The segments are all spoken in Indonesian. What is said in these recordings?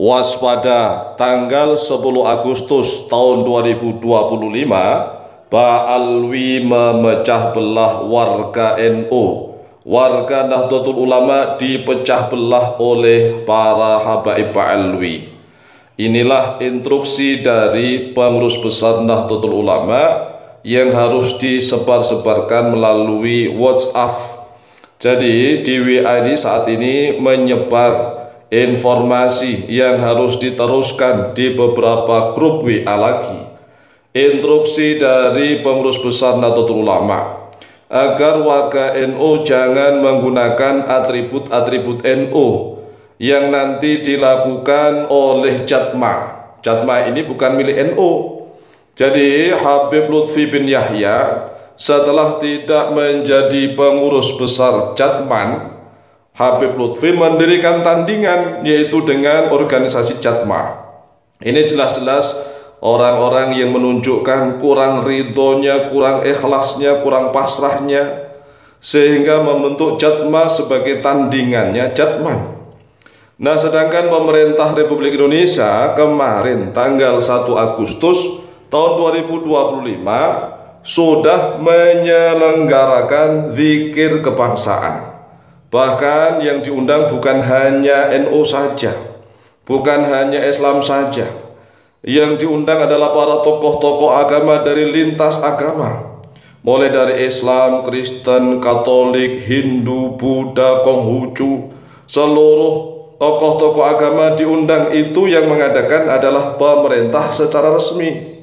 Waspada tanggal 10 Agustus tahun 2025, Ba'alwi memecah belah warga NU. Warga Nahdlatul Ulama dipecah belah oleh para habaib Ba'alwi. Inilah instruksi dari pengurus besar Nahdlatul Ulama yang harus disebar-sebarkan melalui WhatsApp. Jadi di WA ini saat ini menyebar informasi yang harus diteruskan di beberapa grup WA lagi. Instruksi dari pengurus besar Nahdlatul Ulama agar warga NU jangan menggunakan atribut-atribut NU yang nanti dilakukan oleh Jatma. Jatma ini bukan milik NU. Jadi Habib Lutfi bin Yahya setelah tidak menjadi pengurus besar Jatman, Habib Lutfi mendirikan tandingan yaitu dengan organisasi Jatma. Ini jelas-jelas orang-orang yang menunjukkan kurang ridhonya, kurang ikhlasnya, kurang pasrahnya, sehingga membentuk Jatma sebagai tandingannya Jatman. Nah, sedangkan pemerintah Republik Indonesia kemarin tanggal 1 Agustus tahun 2025 sudah menyelenggarakan zikir kebangsaan. Bahkan yang diundang bukan hanya NU saja, bukan hanya Islam saja. Yang diundang adalah para tokoh-tokoh agama dari lintas agama, mulai dari Islam, Kristen, Katolik, Hindu, Buddha, Konghucu. Seluruh tokoh-tokoh agama diundang. Itu yang mengadakan adalah pemerintah secara resmi.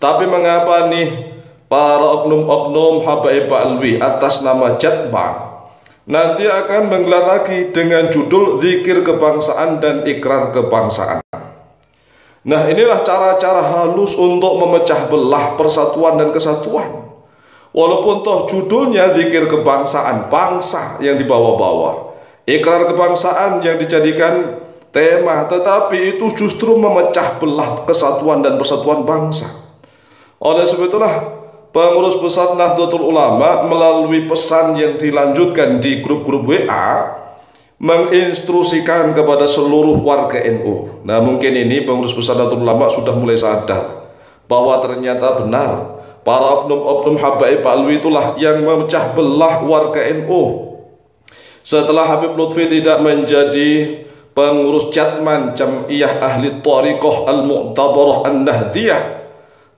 Tapi mengapa nih para oknum-oknum habaib Ba'alwi atas nama Jatma nanti akan menggelar lagi dengan judul zikir kebangsaan dan ikrar kebangsaan? Nah, inilah cara-cara halus untuk memecah belah persatuan dan kesatuan. Walaupun toh judulnya zikir kebangsaan, bangsa yang dibawa-bawa, ikrar kebangsaan yang dijadikan tema, tetapi itu justru memecah belah kesatuan dan persatuan bangsa. Oleh sebab itulah pengurus besar Nahdlatul Ulama melalui pesan yang dilanjutkan di grup-grup WA menginstruksikan kepada seluruh warga NU. Nah, mungkin ini pengurus besar Nahdlatul Ulama sudah mulai sadar bahwa ternyata benar para oknum-oknum habaib Ba'alwi itulah yang memecah belah warga NU. Setelah Habib Lutfi tidak menjadi pengurus Jatman, Jam'iyah Ahli Thariqah Al-Mu'tabarah An-Nahdiyah,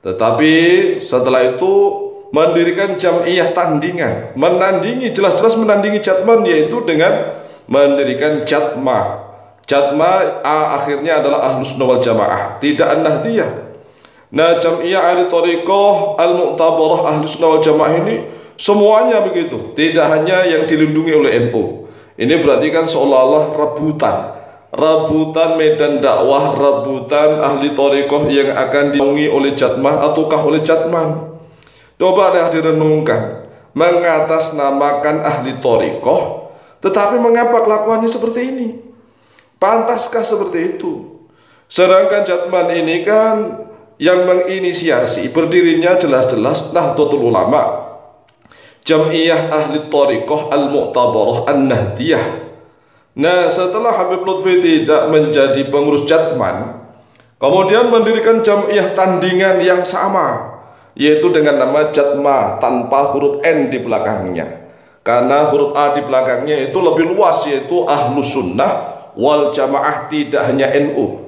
tetapi setelah itu mendirikan Jam'iyah tandingan, menandingi, jelas-jelas menandingi Jatman, yaitu dengan mendirikan Jatma. Jatma akhirnya adalah Ahlus Sunnah wal Jamaah, tidak An-Nahdiyah. Nah, Jam'iyah Ahli Thariqah Al-Mu'tabarah Ahlus Sunnah wal Jamaah ini semuanya begitu, tidak hanya yang dilindungi oleh NU. Ini berarti kan seolah-olah rebutan medan dakwah, rebutan ahli thariqah yang akan dinaungi oleh Jatmah ataukah oleh Jatman. Coba deh direnungkan, mengatasnamakan ahli thariqah, tetapi mengapa kelakuannya seperti ini? Pantaskah seperti itu? Sedangkan Jatman ini kan yang menginisiasi berdirinya jelas-jelas Nahdlatul Ulama, Jam'iyah Ahli Thariqah Al-Mu'tabarah An-Nahdiyah. Nah, setelah Habib Lutfi tidak menjadi pengurus Jatman, kemudian mendirikan Jam'iyah tandingan yang sama, yaitu dengan nama Jatma tanpa huruf N di belakangnya. Karena huruf A di belakangnya itu lebih luas, yaitu Ahlus Sunnah wal Jamaah, tidak hanya NU.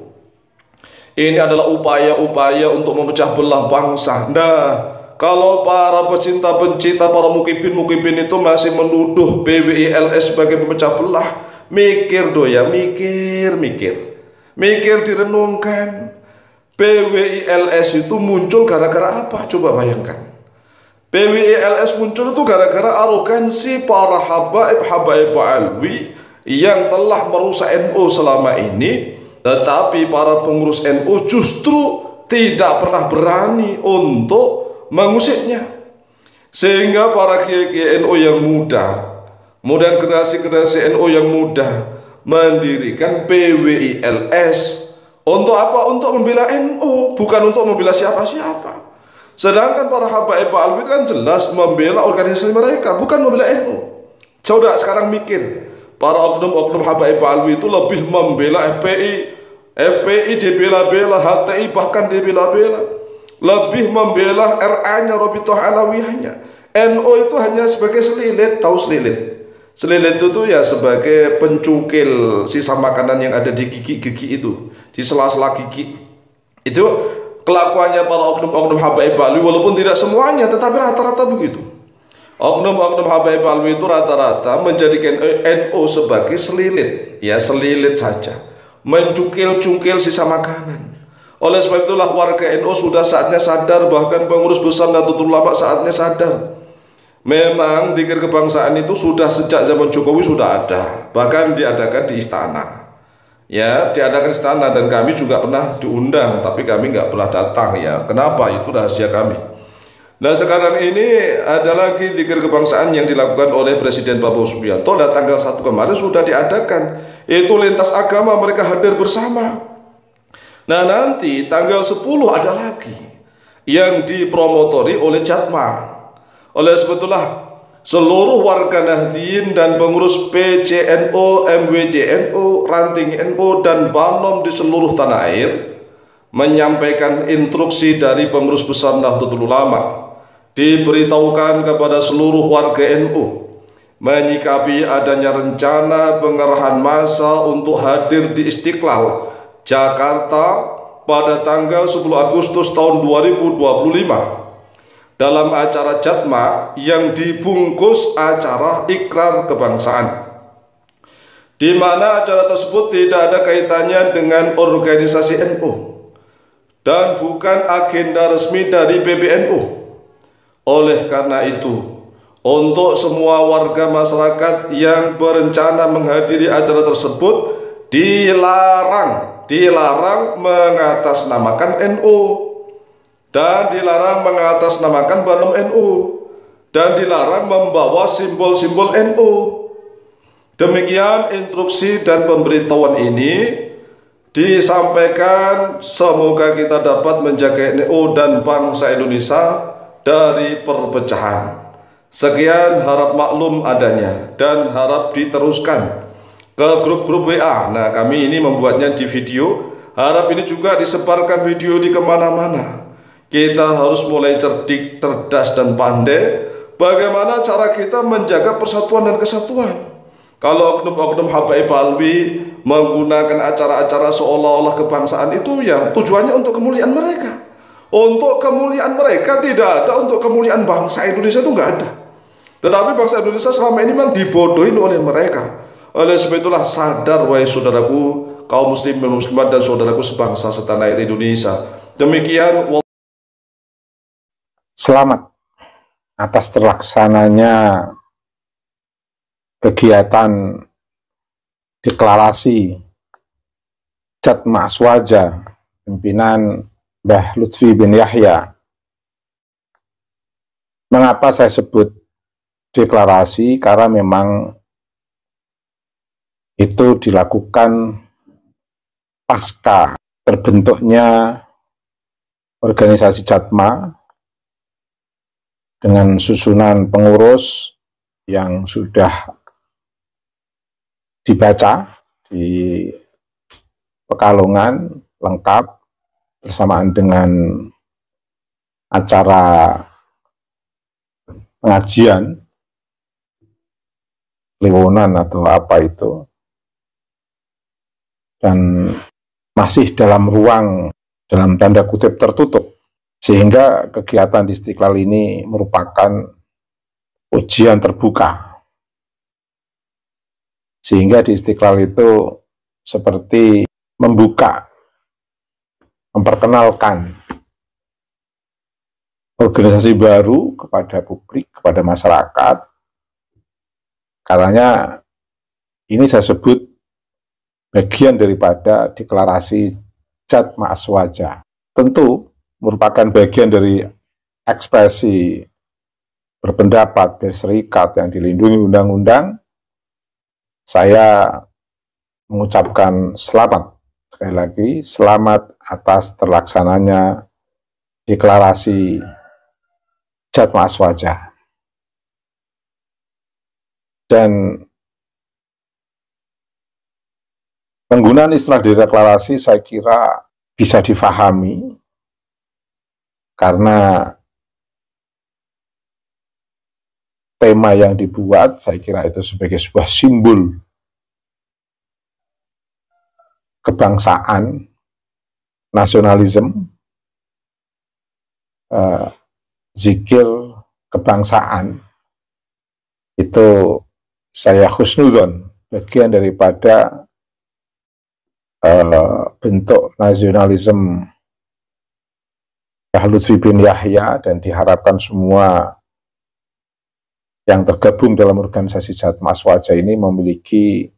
Ini adalah upaya-upaya untuk memecah belah bangsa. Nah, kalau para pecinta-pencinta, para mukibin-mukibin itu masih menuduh PWILS sebagai pemecah belah, mikir doya, mikir direnungkan. PWILS itu muncul gara-gara apa? Coba bayangkan. PWILS muncul itu gara-gara arogansi para habaib Ba'alwi yang telah merusak NU selama ini, tetapi para pengurus NU justru tidak pernah berani untuk mengusiknya. Sehingga para kiai NU yang muda, kemudian generasi-generasi NU yang muda mendirikan PWILS. Untuk apa? Untuk membela NU, bukan untuk membela siapa-siapa. Sedangkan para habaib Ba'alwi kan jelas membela organisasi mereka, bukan membela NU. Coba sekarang mikir, para oknum-oknum habaib Ba'alwi itu lebih membela FPI, FPI dibela-bela, HTI bahkan dibela-bela, lebih membela RA-nya, Rabithah Alawiyahnya. NU itu hanya sebagai selilit, tahu selilit? Selilit itu tuh ya sebagai pencungkil sisa makanan yang ada di gigi-gigi itu, di sela-sela gigi. Itu kelakuannya para oknum-oknum Habaib Alwi, walaupun tidak semuanya, tetapi rata-rata begitu. Oknum-oknum Habaib Alwi itu rata-rata menjadikan NU sebagai selilit, ya selilit saja, mencungkil-cungkil sisa makanan. Oleh sebab itulah warga NU sudah saatnya sadar, bahkan pengurus besar Nahdlatul Ulama saatnya sadar. Memang zikir kebangsaan itu sudah sejak zaman Jokowi sudah ada, bahkan diadakan di istana. Ya, diadakan istana dan kami juga pernah diundang, tapi kami nggak pernah datang ya. Kenapa? Itu rahasia kami. Nah sekarang ini ada lagi zikir kebangsaan yang dilakukan oleh Presiden Prabowo Subianto. Dan tanggal 1 kemarin sudah diadakan. Itu lintas agama mereka hadir bersama. Nah nanti tanggal 10 ada lagi yang dipromotori oleh Jatma. Oleh sebetulnya seluruh warga Nahdien dan pengurus PCNU, MWJNU, Ranting NU dan Banom di seluruh tanah air menyampaikan instruksi dari pengurus besar Nahdlatul Ulama, diberitahukan kepada seluruh warga NU menyikapi adanya rencana pengerahan massa untuk hadir di Istiqlal, Jakarta pada tanggal 10 Agustus tahun 2025 dalam acara Jatma yang dibungkus acara ikrar kebangsaan, di mana acara tersebut tidak ada kaitannya dengan organisasi NU dan bukan agenda resmi dari PBNU. Oleh karena itu, untuk semua warga masyarakat yang berencana menghadiri acara tersebut dilarang mengatasnamakan NU, dan dilarang mengatasnamakan Banom NU, dan dilarang membawa simbol-simbol NU. Demikian instruksi dan pemberitahuan ini disampaikan, semoga kita dapat menjaga NU dan bangsa Indonesia dari perpecahan. Sekian, harap maklum adanya dan harap diteruskan ke grup-grup WA. Nah kami ini membuatnya di video, harap ini juga disebarkan video di kemana-mana. Kita harus mulai cerdik, cerdas dan pandai bagaimana cara kita menjaga persatuan dan kesatuan. Kalau oknum-oknum Habaib Alwi menggunakan acara-acara seolah-olah kebangsaan itu ya tujuannya untuk kemuliaan mereka. Untuk kemuliaan mereka, tidak ada untuk kemuliaan bangsa Indonesia, itu nggak ada. Tetapi bangsa Indonesia selama ini memang dibodohin oleh mereka. Oleh sebab itulah sadar wahai saudaraku kaum muslim dan muslimat dan saudaraku sebangsa setanah air Indonesia. Demikian. Selamat atas terlaksananya kegiatan deklarasi Jatma Aswaja pimpinan Mbah Lutfi bin Yahya. Mengapa saya sebut deklarasi? Karena memang itu dilakukan pasca terbentuknya organisasi Jatma dengan susunan pengurus yang sudah dibaca di Pekalongan lengkap bersamaan dengan acara pengajian Liwonan atau apa itu, dan masih dalam ruang dalam tanda kutip tertutup, sehingga kegiatan di Istiqlal ini merupakan ujian terbuka. Sehingga di Istiqlal itu seperti membuka, memperkenalkan organisasi baru kepada publik, kepada masyarakat. Karena ini saya sebut bagian daripada deklarasi Jatma Aswaja. Tentu merupakan bagian dari ekspresi berpendapat, berserikat yang dilindungi undang-undang. Saya mengucapkan selamat, sekali lagi, selamat atas terlaksananya deklarasi Jatma Aswaja. Dan Penggunaan istilah deklarasi saya kira bisa difahami karena tema yang dibuat saya kira itu sebagai sebuah simbol kebangsaan, nasionalisme, zikir kebangsaan, itu saya husnuzon bagian daripada bentuk nasionalisme Lutfi bin Yahya, dan diharapkan semua yang tergabung dalam organisasi Jatma Aswaja ini memiliki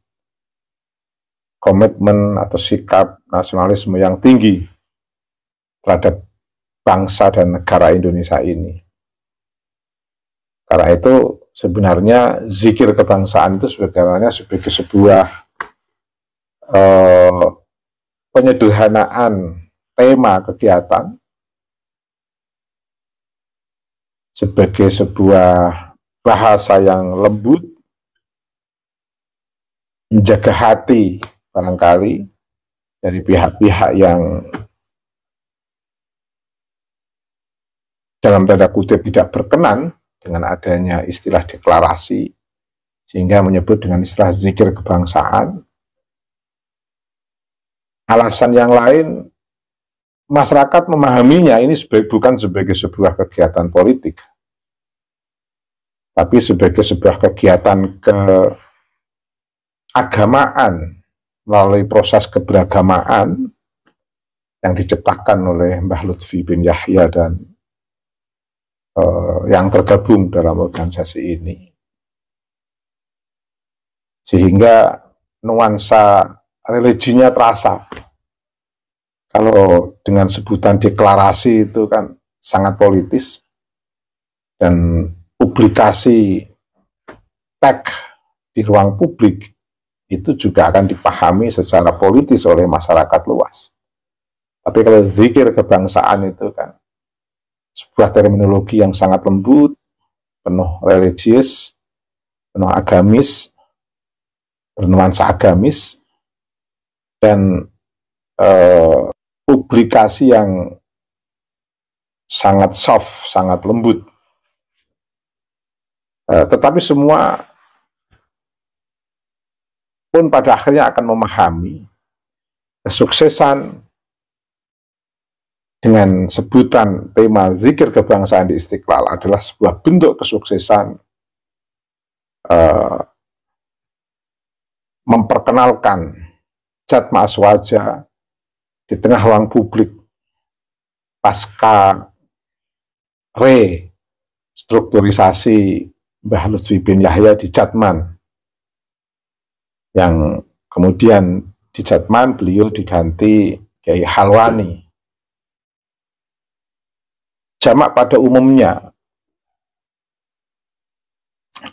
komitmen atau sikap nasionalisme yang tinggi terhadap bangsa dan negara Indonesia ini. Karena itu sebenarnya zikir kebangsaan itu sebenarnya sebagai sebuah penyederhanaan tema kegiatan, sebagai sebuah bahasa yang lembut, menjaga hati barangkali dari pihak-pihak yang dalam tanda kutip tidak berkenan dengan adanya istilah deklarasi, sehingga menyebut dengan istilah zikir kebangsaan. Alasan yang lain, masyarakat memahaminya ini bukan sebagai sebuah kegiatan politik, tapi sebagai sebuah kegiatan keagamaan melalui proses keberagamaan yang diciptakan oleh Mbah Lutfi bin Yahya dan yang tergabung dalam organisasi ini. Sehingga nuansa religinya terasa. Kalau dengan sebutan deklarasi itu kan sangat politis, dan publikasi teks di ruang publik itu juga akan dipahami secara politis oleh masyarakat luas. Tapi kalau zikir kebangsaan itu kan sebuah terminologi yang sangat lembut, penuh religius, penuh agamis, bernuansa agamis, dan publikasi yang sangat soft, sangat lembut. Tetapi semua pun pada akhirnya akan memahami kesuksesan dengan sebutan tema zikir kebangsaan di Istiqlal adalah sebuah bentuk kesuksesan memperkenalkan Jatma Aswaja di tengah ruang publik pasca restrukturisasi Mbah Lutfi bin Yahya di Jatman, yang kemudian di Jatman beliau diganti Kiai Halwani. Jamak pada umumnya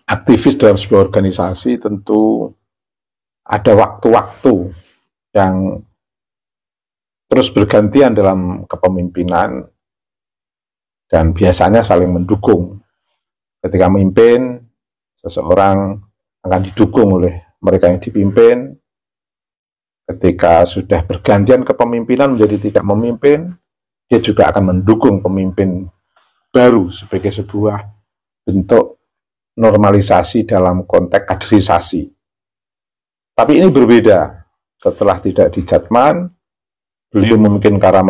aktivis dalam sebuah organisasi tentu ada waktu-waktu yang terus bergantian dalam kepemimpinan, dan biasanya saling mendukung. Ketika memimpin, seseorang akan didukung oleh mereka yang dipimpin. Ketika sudah bergantian kepemimpinan menjadi tidak memimpin, dia juga akan mendukung pemimpin baru sebagai sebuah bentuk normalisasi dalam konteks kaderisasi. Tapi ini berbeda. Setelah tidak di Jatman, beliau mungkin karena